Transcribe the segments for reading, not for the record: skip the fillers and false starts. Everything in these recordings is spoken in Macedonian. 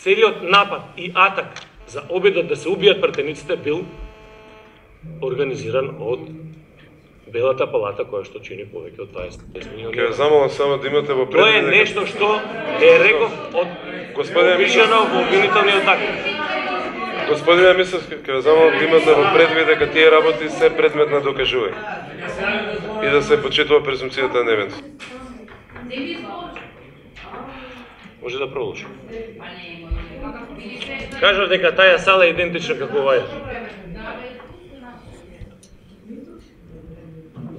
целиот напад и атак за обидот да се убијат пратениците бил организиран од Белата палата, која што чини повеќе од 20 милиони. Ке замолам само да имате во предвид. Тоа е нешто што е реков од опишано во обвинителниот акт. Господине Мисовски, ке замолам да имате во предвид дека тие работи се предмет на докажување и да се почитува презумцијата на невиност. Може да продолжи. Кажав дека таа сала е идентична како оваа.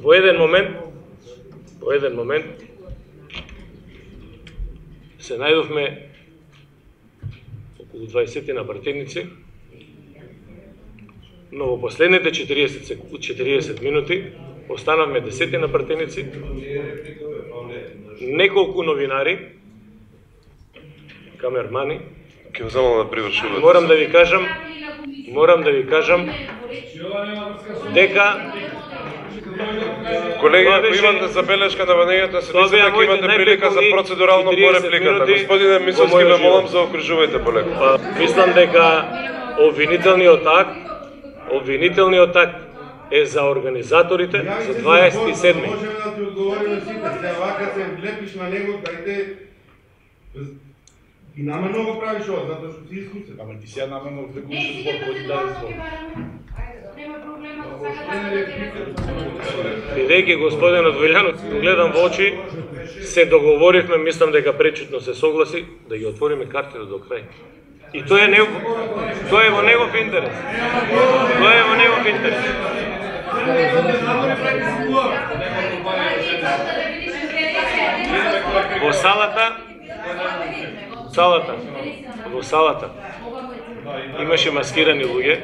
Во еден момент се најдовме околу 20 на пратеници, но во последните 40 минути останавме 10 на пратеници, неколку новинари, камермани. Ке замолам да привршувате. Морам да ви кажам дека колеги, ако имате забелешка на ваѓањето на седницата, ќе имате прилика за процедурално по репликата. Господине Мисовски, ме молам за окружувајте полеку. Мислам дека обвинителниот акт е за организаторите за 27. Можеме да ти одговориме сите, се вака се влепиш на него, дајте... И намерно го правиш ова, затоа што си искуцен. Ама ти сега намерно влекуваш збор, кој ти даде збор. Бидејќи господинот Вилјанов гледам во очи, се договоривме, мислам дека пречутно се согласи, да ги отвориме картите до крај. И тоа е во негов интерес. Во салата имаше маскирани луѓе,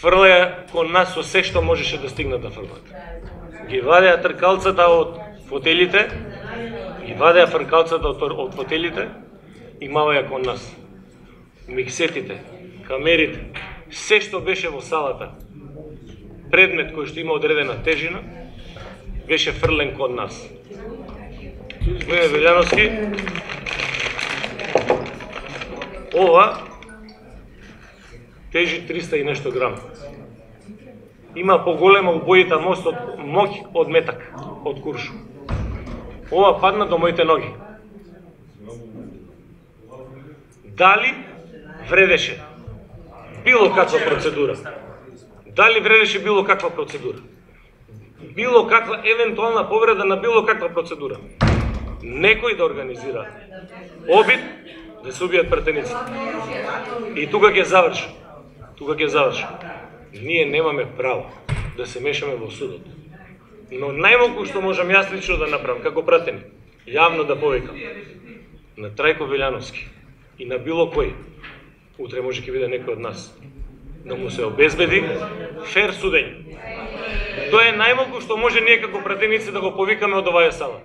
фрлеа кон нас со се што можеше да стигнат да фрлат. Ги вадеа тркалцата од фотелите, имаваја кон нас. Миксетите, камерите, се што беше во салата, предмет кој што има одредена тежина, беше фрлен кон нас. Господине Велјановски, ова тежи 300 и нешто грам. Има поголема убојита моќ од метак, од курш. Ова падна до моите ноги. Дали вредеше било каква процедура? Било каква евентуална повреда на било каква процедура? Некој да организира обид да се убијат пратеници. И тука ќе завршам. Ние немаме право да се мешаме во судот. Но најмалку што можам јас лично да направам како пратеник, јавно да повикам на Трајко Велјановски и на било кој, утре може ќе биде некој од нас, да му се обезбеди фер судење. Тоа е најмалку што може ние како пратеници да го повикаме од оваа сала.